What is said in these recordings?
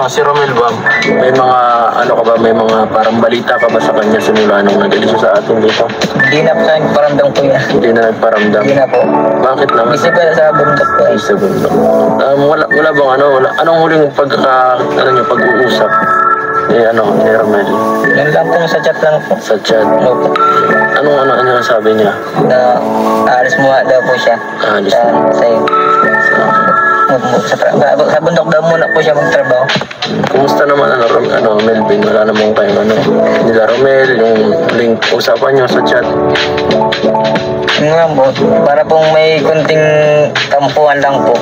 si Romel ba, may mga, may mga parang balita ka ba sa kanya simula nung nag-alis siya sa atin dito? Hindi na po sa nagparamdam ko yan. Hindi na nagparamdam? Hindi na po. Bakit naman? Isa pa sa bundok po. Sa bundok. Wala bang anong huling pag-uusap ni Romel? Yan lang po, sa chat lang po. Sa chat? Opo. Ano sabi niya? Na aalis mo daw po siya. Aalis sa'yo. Sa bundok daw muna po siya magtrabaho. Kumusta naman Melvin? Wala namang kayong nila Romel, yung link usapan niyo sa chat? Nga po, para pong may kunting tampuhan lang po.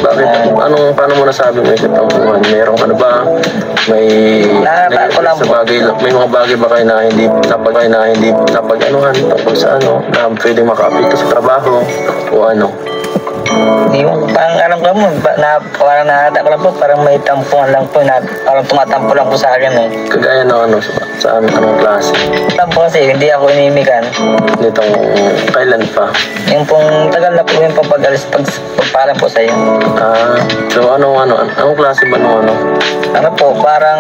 Bakit? Paano mo nasabi may katampuhan? Merong may mga bagay ba kayo na hindi napag-anuhan tungkol sa na pwedeng makaapekto sa trabaho o Yung parang ko mo, parang nakata ko lang po, parang may tampuhan lang po, parang tumatampo lang po sa akin Kagaya ng sa anong klase? Tampo kasi, hindi ako inimikan. Nitong kailan pa? Yung pong tagal na po yung pagpagalis, pagpaalam po sa'yo. So anong klase ba Ano po, parang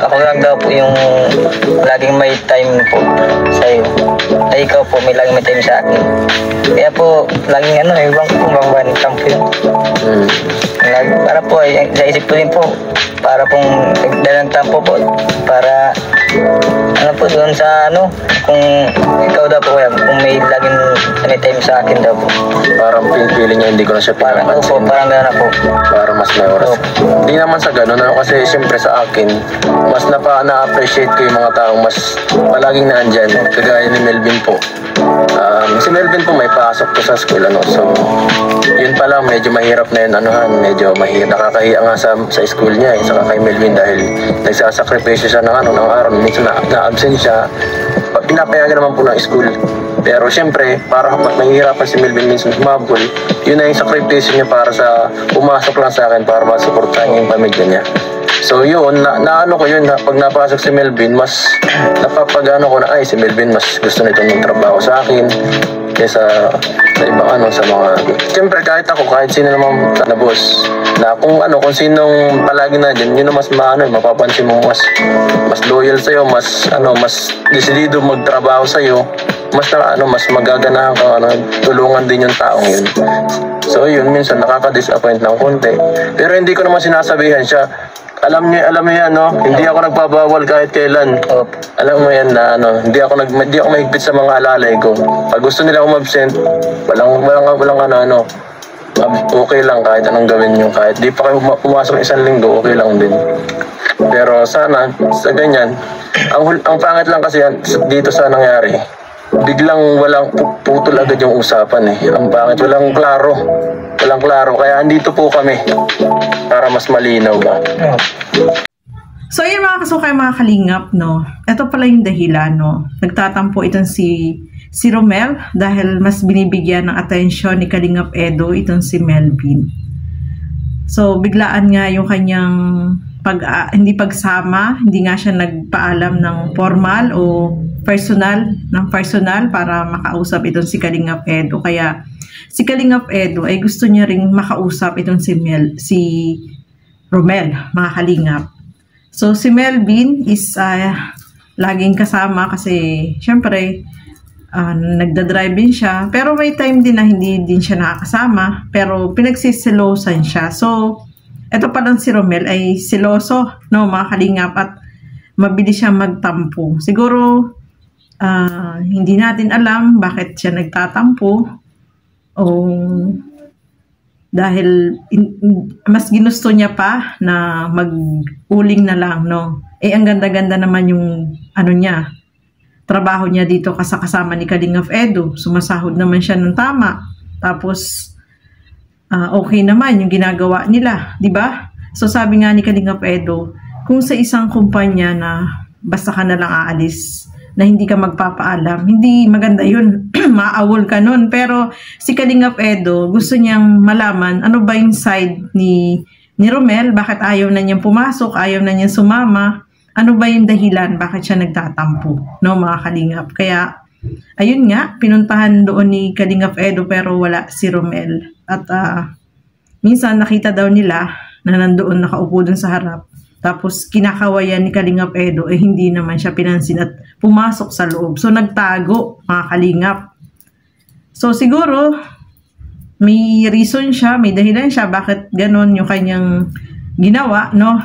ako lang daw po yung laging may time po sa'yo. Ay ikaw po, laging may time sa akin. Kaya po, laging ibang po magbaban tampo yun. Para po, sa isip ko din po, para pong nagdalang tampo po, para doon sa kung ikaw daw po kung may laging anytime sa akin daw po. Parang feeling niya hindi ko na siya pinapansin. Parang gano'n po. Para mas may oras. Hindi naman sa gano'n, kasi siyempre sa akin, mas na-appreciate ko yung mga taong mas palaging nandyan, kagaya ni Melvin po. Si Melvin po may pasok ko sa school, so yun pa lang, medyo mahirap na yun, medyo nakakahiya nga sa school niya, saka kay Melvin dahil nagsasakripisyo siya ng araw, minsan na-absent siya, pinapayagan naman po ng school. Pero siyempre, para mahihirapan si Melvin minsan humabol, yun na yung sakripisyo niya para sa pumasok lang sa akin para masuportahan niya yung pamilya niya. So yun, ko yun, pag napasok si Melvin, mas napapagano ko na, si Melvin mas gusto nito magtrabaho sa akin kaysa sa ibang sa mga... Siyempre kahit sino naman na boss, na kung sinong palagi na dyan, yun na mas mapapansin mo mas loyal sa'yo, mas desidido magtrabaho sa'yo, mas magaganahan kang tulungan din yung taong yun. So yun, minsan nakaka-disappoint ng konti. Pero hindi ko naman sinasabihan siya. Alam niyo yan, hindi ako nagpabawal kahit kailan. Alam mo yan na hindi ako mahigpit sa mga alalay ko. Pag gusto nila umabsent, walang okay lang kahit anong gawin niyo. Kahit di pa kayo pumasok isang linggo, okay lang din. Pero sana sa ganyan, ang pangit lang kasi dito sa nangyari, biglang walang putol agad yung usapan Ang pangit, walang klaro. Kaya andito po kami para mas malinaw ba. So yun mga kasukay, mga kalingap, ito pala yung dahilan, nagtatampo itong si Romel dahil mas binibigyan ng atensyon ni Kalingap Edo itong si Melvin. So biglaan nga yung kanyang hindi pagsama, hindi nga siya nagpaalam ng formal o personal para makausap itong si Kalingap Edo. Kaya si Kalingap Edo ay gusto niya ring makausap itong si Romel, mga kalingap. So si Melvin is laging kasama kasi syempre nagdadrive din siya, pero may time din na hindi din siya nakakasama, pero pinagsisilosan siya. So ito palang si Romel ay siloso, mga kalingap, at mabilis siya magtampo. Siguro hindi natin alam bakit siya nagtatampo, o dahil mas ginusto niya pa na mag-uling na lang, ang ganda-ganda naman yung niya, trabaho niya dito kasama ni Kalingap Edo. Sumasahod naman siya ng tama. Tapos okay naman yung ginagawa nila, di ba? So sabi nga ni Kalingap Edo, kung sa isang kumpanya na basta ka na lang aalis, na hindi ka magpapaalam, hindi maganda yun. Maawol ka nun. Pero si Kalingap Edo, gusto niyang malaman ano ba yung side ni Romel, bakit ayaw na niyang pumasok, ayaw na niyang sumama, ano ba yung dahilan, bakit siya nagtatampo, mga kalingap. Kaya ayun nga, pinuntahan doon ni Kalingap Edo pero wala si Romel. At minsan nakita daw nila na nandoon nakaupo dun sa harap. Tapos kinakawayan ni Kalingap Edo, hindi naman siya pinansin at pumasok sa loob. So nagtago, mga kalingap. So siguro, may reason siya, may dahilan siya bakit ganon yung kanyang ginawa, no?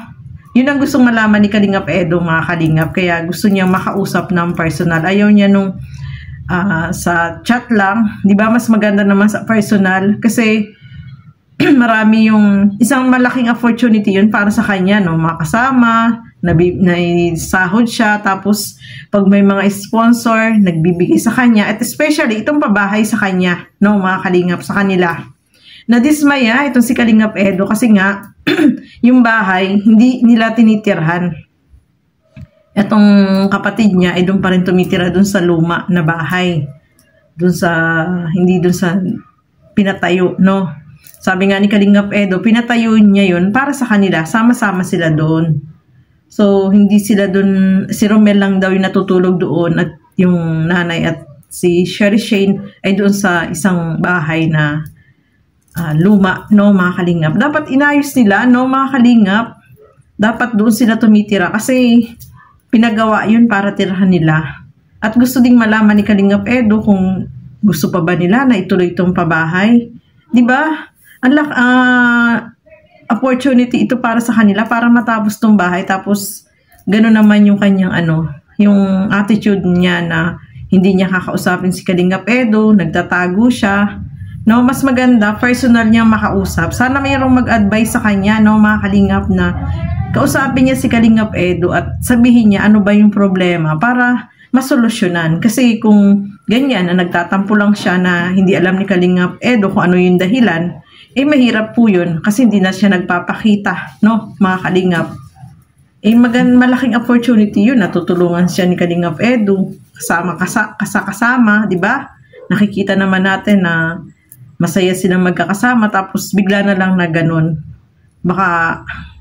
Yun ang gustong malaman ni Kalingap Edo, mga kalingap. Kaya gusto niya makausap ng personal. Ayaw niya nung sa chat lang. Di ba mas maganda naman sa personal? Kasi marami yung isang malaking opportunity yun para sa kanya, no? Makasama, naisahod siya, tapos pag may mga sponsor, nagbibigay sa kanya, at especially itong pabahay sa kanya, no, mga kalingap, sa kanila. Nadismaya itong si Kalingap Edo kasi nga, yung bahay, hindi nila tinitirhan. Itong kapatid niya, ay doon pa rin tumitira doon sa luma na bahay. Doon sa, hindi doon sa pinatayo, no? Sabi nga ni Kalingap Edo, pinatayo niya yun para sa kanila, sama-sama sila doon. So, hindi sila doon, si Romel lang daw yung natutulog doon at yung nanay at si Sherry Shane ay doon sa isang bahay na luma, no, mga kalingap. Dapat inayos nila, no, mga kalingap. Dapat doon sila tumitira kasi pinagawa yun para tirahan nila. At gusto ding malaman ni Kalingap Edo kung gusto pa ba nila na ituloy itong pabahay. Diba? Opportunity ito para sa kanila para matapos tong bahay, tapos gano'n naman yung kanyang yung attitude niya na hindi niya kakausapin si Kalingap Edo, nagtatago siya, no? Mas maganda personal niya makausap. Sana mayroong mag-advise sa kanya, no, mga kalingap, na kausapin niya si Kalingap Edo at sabihin niya ano ba yung problema para masolusyonan. Kasi kung ganyan na nagtatampo lang siya na hindi alam ni Kalingap Edo kung ano yung dahilan, mahirap po yun kasi hindi na siya nagpapakita, no, mga kalingap. Malaking opportunity yun, natutulungan siya ni Kalingap Edo, kasama, di ba? Nakikita naman natin na masaya silang magkakasama, tapos bigla na lang na ganun. Baka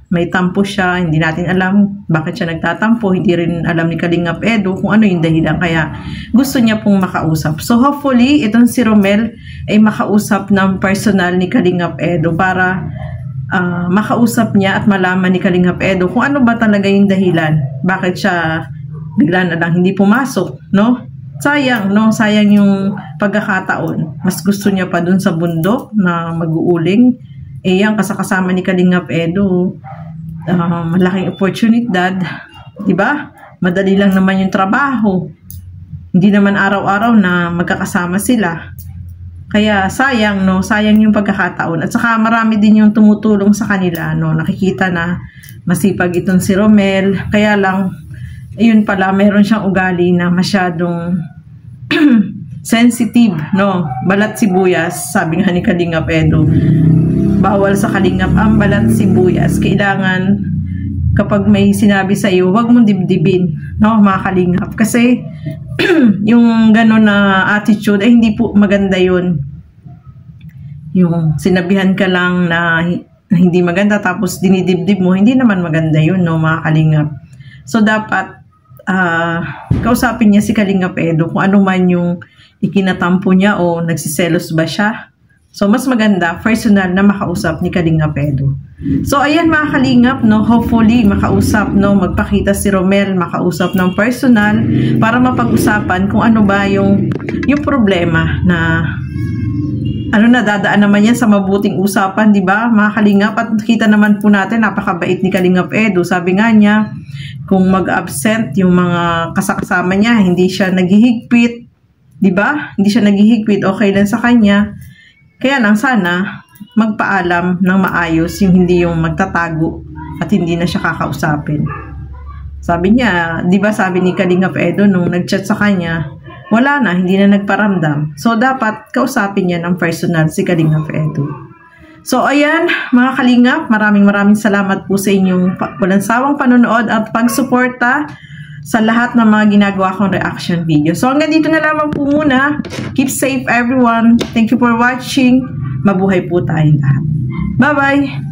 may tampo siya, hindi natin alam bakit siya nagtatampo, hindi rin alam ni Kalingap Edo kung ano yung dahilan, kaya gusto niya pong makausap. So hopefully, itong si Romel ay makausap ng personal ni Kalingap Edo para makausap niya at malaman ni Kalingap Edo kung ano ba talaga yung dahilan, bakit siya bigla na lang hindi pumasok, no? Sayang, no? Sayang yung pagkakataon. Mas gusto niya pa dun sa bundok na mag-uuling. Yan, kasama ni Kalingap Edo. Malaking opportunidad, di ba? Madali lang naman yung trabaho. Hindi naman araw-araw na magkakasama sila. Kaya sayang, no? Sayang yung pagkakataon. At saka marami din yung tumutulong sa kanila, no? Nakikita na masipag itong si Romel. Kaya lang, ayun pala, meron siyang ugali na masyadong sensitive, no? Balat sibuyas, sabi nga ni Kalingap Edo. Bawal sa kalingap ang balat sibuyas. Kailangan kapag may sinabi sa iyo, huwag mong dibdibin, no, mga kalingap. Kasi yung gano'n na attitude ay hindi po maganda yun. Yung sinabihan ka lang na hindi maganda tapos dinidibdib mo, hindi naman maganda yun, no, mga kalingap. So dapat kausapin niya si Kalingap Edo kung ano man yung ikinatampo niya o nagsiselos ba siya. So, mas maganda, personal na makausap ni Kalingap Edo. So, ayan mga kalingap, no, hopefully makausap, no, magpakita si Romel, makausap ng personal para mapag-usapan kung ano ba yung problema na dadaan naman yan sa mabuting usapan, di ba, mga kalingap? At kita naman po natin, napakabait ni Kalingap Edo. Sabi nga niya, kung mag-absent yung mga kasama niya, hindi siya naghihigpit, di ba? Hindi siya naghihigpit, okay lang sa kanya. Kaya lang sana magpaalam ng maayos, yung hindi yung magtatago at hindi na siya kakausapin. Sabi niya, di ba sabi ni Kalingap Edo nung nag-chat sa kanya, wala na, hindi na nagparamdam. So dapat kausapin niya ng personal si Kalingap Edo. So ayan mga kalingap, maraming salamat po sa inyong walang sawang panonood at pagsuporta sa lahat ng mga ginagawa kong reaction video. So hanggang dito na lamang po muna. Keep safe everyone. Thank you for watching. Mabuhay po tayong lahat. Bye-bye!